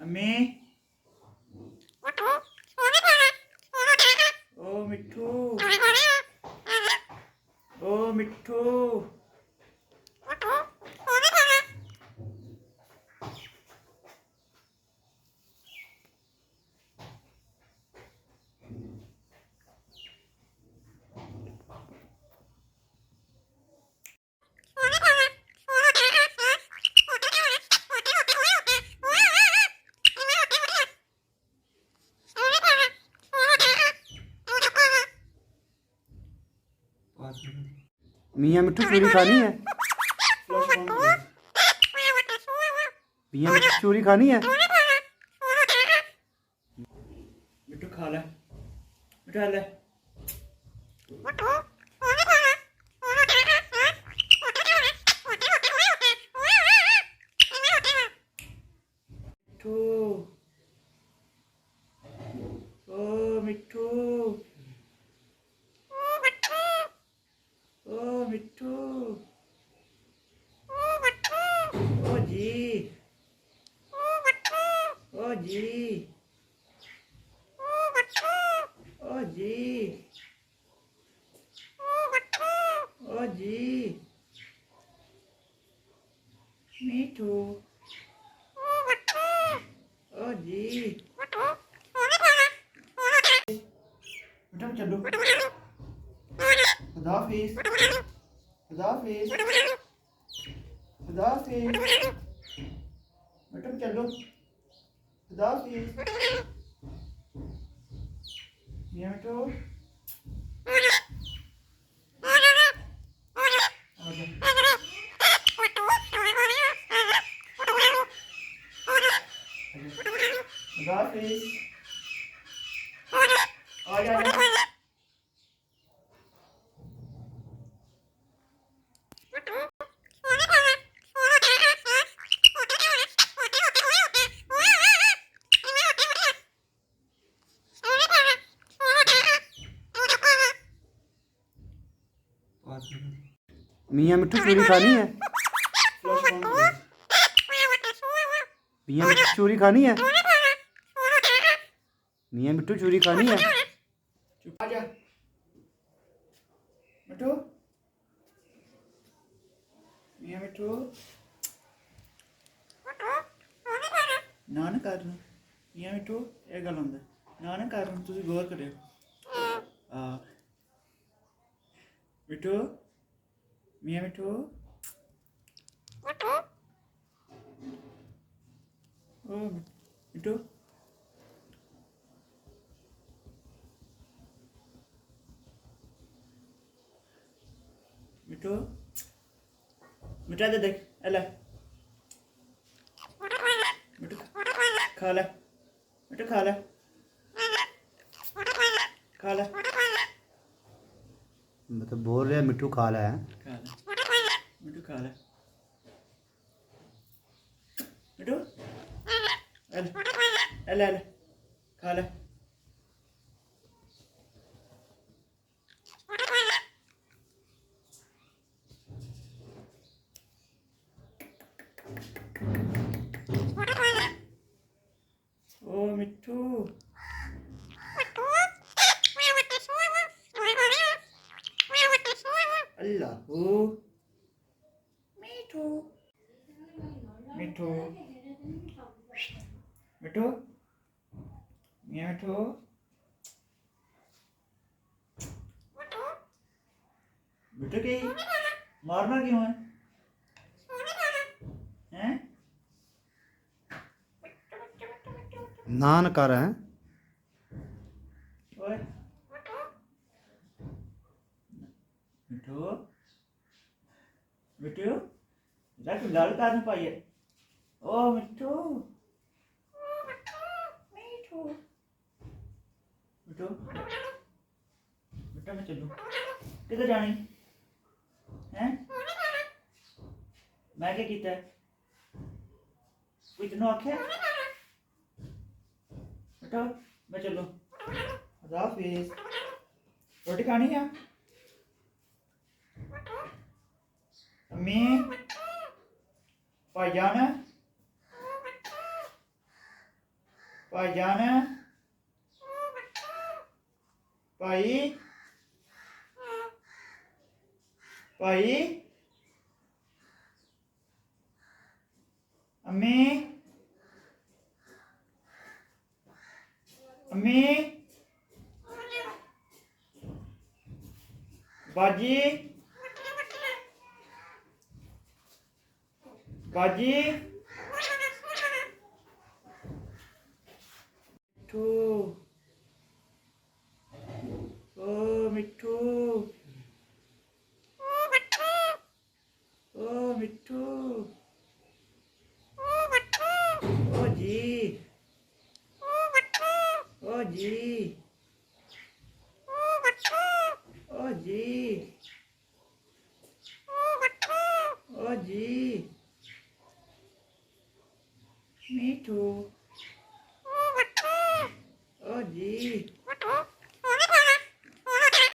अम्मी ओ मिठू ओ मिठू मियाँ मिट्ठू चूरी खानी है। मियाँ मिट्ठू चूरी खानी है। मिठू खा ले मिठू खा ले मिठू ओ मिठू ओ मिठू ओ जी ओ जी ओ जी ओ जी मिठू ओ जी बेटा चलो खुदा हाफिज खुदा हाफिज खुदा हाफिज बेटा चलो खुदा हाफिज मियाँ मिठू आजा खुदा हाफिज आजा आजा मियाँ मिट्ठू चूरी खानी है। मियाँ मिट्ठू चूरी खानी है। मियाँ मिट्ठू चूरी खानी है। चुप आजा मिठू मियाँ मिठू ना ना कर मियाँ मिठू ये गल होंदा ना ना कर तुसी गौर करियो मिठू मियाँ मिठू ओ मिठू मिठू मिठा दे देख ले मिठू खा ले मिठू खा ले खा ले मतलब बोल रहे मिट्ठू खा ला है। खा ले मिठू खा ले मिठू ले खा ले ओ मिठू अल्लाह ओ मिठू मिठू मिठू मियाँ मिठू मिठू की मारना क्यों है हैं नान कर है। ओए मिठू मिठू रख गल कर पाइए ओ मिठू मिठू मिठू बेटा मैं चलूं किधर जानी हैं मैं क्या कीता कोई तेनों आख्या बेटा मैं चलूं खुदा हाफिज रोटी खानी है अम्मी भाईजान ਭਾਈਜਾਨ ਭਾਈ ਭਾਈ ਅੰਮੀ ਅੰਮੀ ਬਾਜੀ ਬਾਜੀ ਮਿੱਠੂ ਓ ਮਿੱਠੂ ਓ ਮਿੱਠੂ ਓ ਜੀ ਓ ਜੀ ਓ ਜੀ ਓ ਜੀ ਮਿੱਠੂ